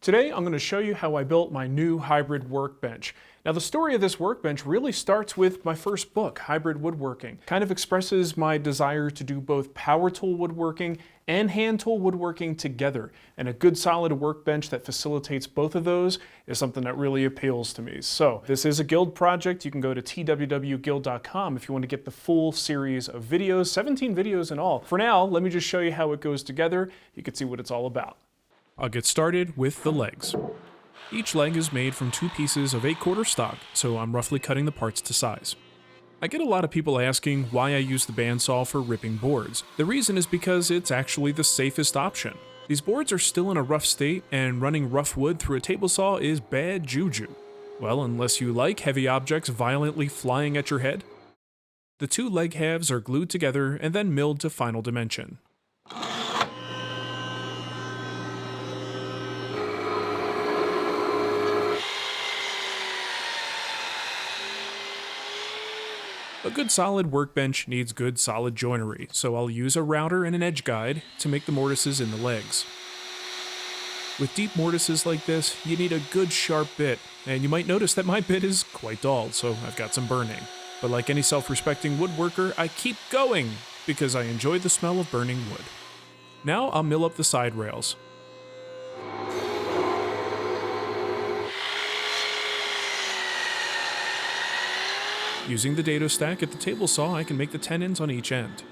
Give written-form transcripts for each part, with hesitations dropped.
Today I'm going to show you how I built my new hybrid workbench. Now the story of this workbench really starts with my first book, Hybrid Woodworking. Kind of expresses my desire to do both power tool woodworking and hand tool woodworking together. And a good solid workbench that facilitates both of those is something that really appeals to me. So this is a guild project. You can go to twwguild.com if you want to get the full series of videos, 17 videos in all. For now, let me just show you how it goes together. You can see what it's all about. I'll get started with the legs. Each leg is made from 2 pieces of 8/4 stock, so I'm roughly cutting the parts to size. I get a lot of people asking why I use the bandsaw for ripping boards. The reason is because it's actually the safest option. These boards are still in a rough state, and running rough wood through a table saw is bad juju. Well, unless you like heavy objects violently flying at your head. The 2 leg halves are glued together and then milled to final dimension. A good solid workbench needs good solid joinery, so I'll use a router and an edge guide to make the mortises in the legs. With deep mortises like this, you need a good sharp bit, and you might notice that my bit is quite dull, so I've got some burning. But like any self-respecting woodworker, I keep going, because I enjoy the smell of burning wood. Now I'll mill up the side rails. Using the dado stack at the table saw, I can make the tenons on each end.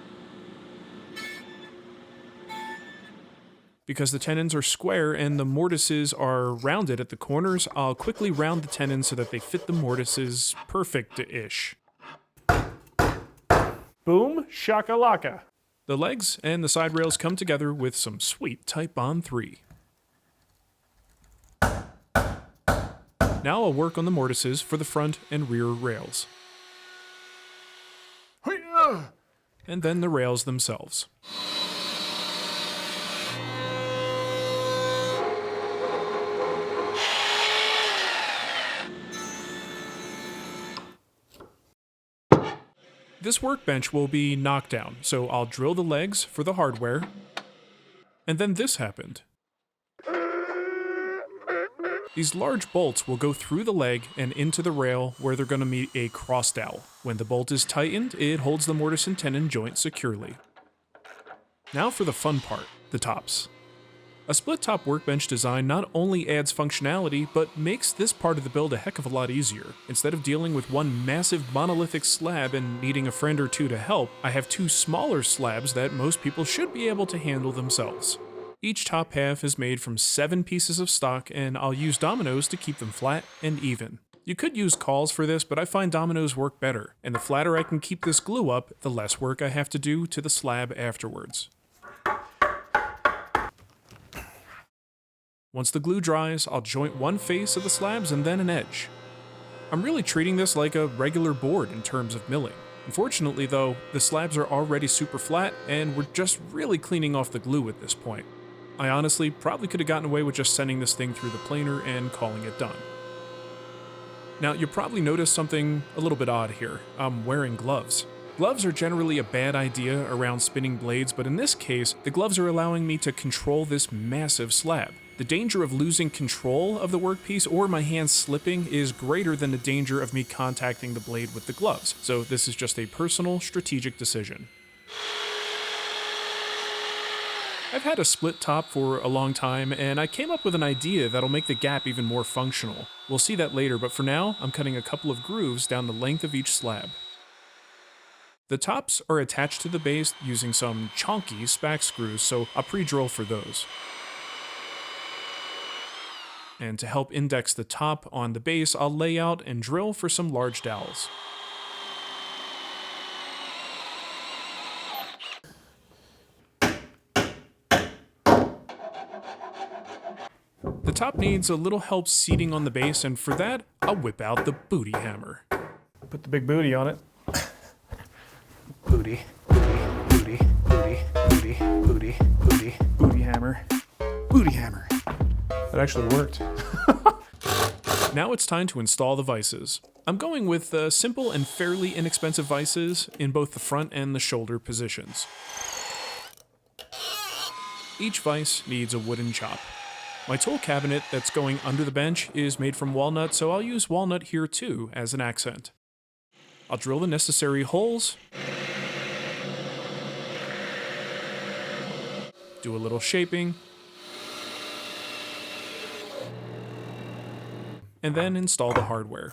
Because the tenons are square and the mortises are rounded at the corners, I'll quickly round the tenons so that they fit the mortises perfect-ish. Boom, shakalaka. The legs and the side rails come together with some sweet Type Bond 3. Now I'll work on the mortises for the front and rear rails. And then the rails themselves. This workbench will be knocked down, so I'll drill the legs for the hardware. And then this happened. These large bolts will go through the leg and into the rail where they're going to meet a cross dowel. When the bolt is tightened, it holds the mortise and tenon joint securely. Now for the fun part, the tops. A split top workbench design not only adds functionality, but makes this part of the build a heck of a lot easier. Instead of dealing with one massive monolithic slab and needing a friend or two to help, I have 2 smaller slabs that most people should be able to handle themselves. Each top half is made from 7 pieces of stock, and I'll use dominoes to keep them flat and even. You could use cauls for this, but I find dominoes work better, and the flatter I can keep this glue up, the less work I have to do to the slab afterwards. Once the glue dries, I'll joint one face of the slabs and then an edge. I'm really treating this like a regular board in terms of milling. Unfortunately though, the slabs are already super flat, and we're just really cleaning off the glue at this point. I honestly probably could have gotten away with just sending this thing through the planer and calling it done. Now, you'll probably notice something a little bit odd here. I'm wearing gloves. Gloves are generally a bad idea around spinning blades, but in this case, the gloves are allowing me to control this massive slab. The danger of losing control of the workpiece or my hands slipping is greater than the danger of me contacting the blade with the gloves, so this is just a personal, strategic decision. I've had a split top for a long time, and I came up with an idea that'll make the gap even more functional. We'll see that later, but for now, I'm cutting a couple of grooves down the length of each slab. The tops are attached to the base using some chonky spack screws, so I'll pre-drill for those. And to help index the top on the base, I'll lay out and drill for some large dowels. The top needs a little help seating on the base, and for that, I'll whip out the booty hammer. Put the big booty on it. Booty, booty, booty, booty, booty, booty, booty hammer. Booty hammer. That actually worked. Now it's time to install the vices. I'm going with simple and fairly inexpensive vices in both the front and the shoulder positions. Each vise needs a wooden chop. My tool cabinet that's going under the bench is made from walnut, so I'll use walnut here too as an accent. I'll drill the necessary holes, do a little shaping, and then install the hardware.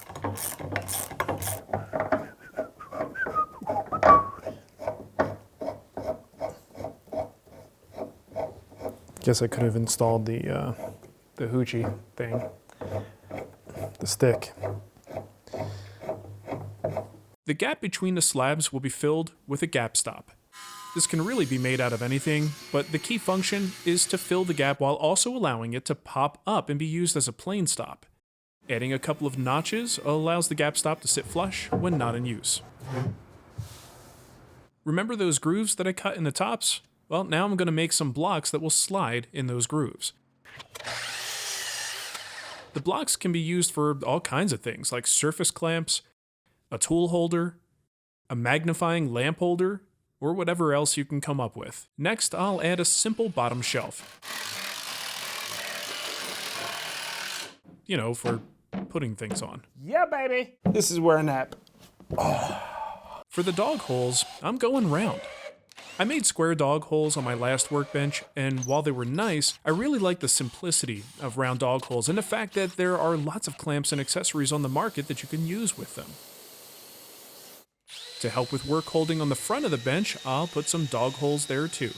Guess I could have installed the hoochie thing, the stick. The gap between the slabs will be filled with a gap stop. This can really be made out of anything, but the key function is to fill the gap while also allowing it to pop up and be used as a plane stop. Adding a couple of notches allows the gap stop to sit flush when not in use. Remember those grooves that I cut in the tops? Well, now I'm going to make some blocks that will slide in those grooves. The blocks can be used for all kinds of things, like surface clamps, a tool holder, a magnifying lamp holder, or whatever else you can come up with. Next, I'll add a simple bottom shelf. You know, for putting things on. Yeah, baby! This is where I nap. For the dog holes, I'm going round. I made square dog holes on my last workbench, and while they were nice, I really like the simplicity of round dog holes and the fact that there are lots of clamps and accessories on the market that you can use with them. To help with work holding on the front of the bench, I'll put some dog holes there too.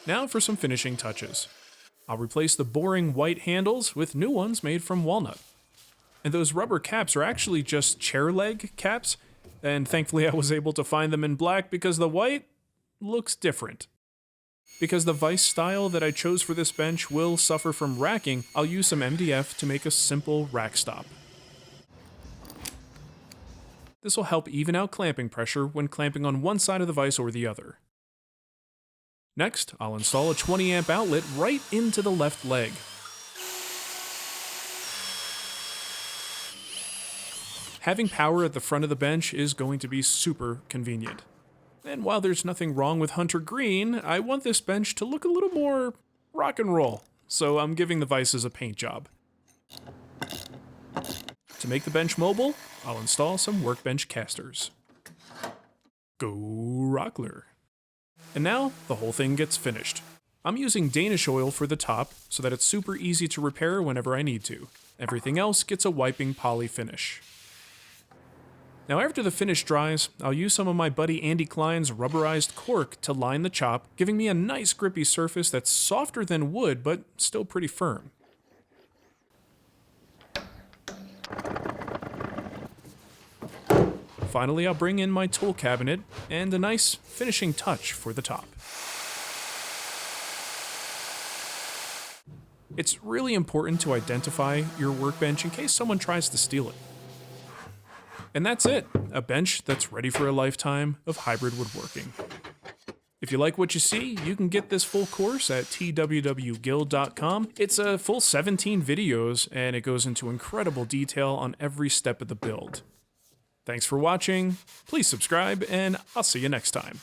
Now for some finishing touches. I'll replace the boring white handles with new ones made from walnut. And those rubber caps are actually just chair leg caps, and thankfully I was able to find them in black because the white looks different. Because the vise style that I chose for this bench will suffer from racking, I'll use some MDF to make a simple rack stop. This will help even out clamping pressure when clamping on one side of the vise or the other. Next, I'll install a 20 amp outlet right into the left leg. Having power at the front of the bench is going to be super convenient. And while there's nothing wrong with Hunter Green, I want this bench to look a little more rock and roll, so I'm giving the vices a paint job. To make the bench mobile, I'll install some workbench casters. Go Rockler. And now, the whole thing gets finished. I'm using Danish oil for the top so that it's super easy to repair whenever I need to. Everything else gets a wiping poly finish. Now after the finish dries, I'll use some of my buddy Andy Klein's rubberized cork to line the chop, giving me a nice grippy surface that's softer than wood but still pretty firm. Finally, I'll bring in my tool cabinet and a nice finishing touch for the top. It's really important to identify your workbench in case someone tries to steal it. And that's it, a bench that's ready for a lifetime of hybrid woodworking. If you like what you see, you can get this full course at twwguild.com. It's a full 17 videos, and it goes into incredible detail on every step of the build. Thanks for watching, please subscribe, and I'll see you next time.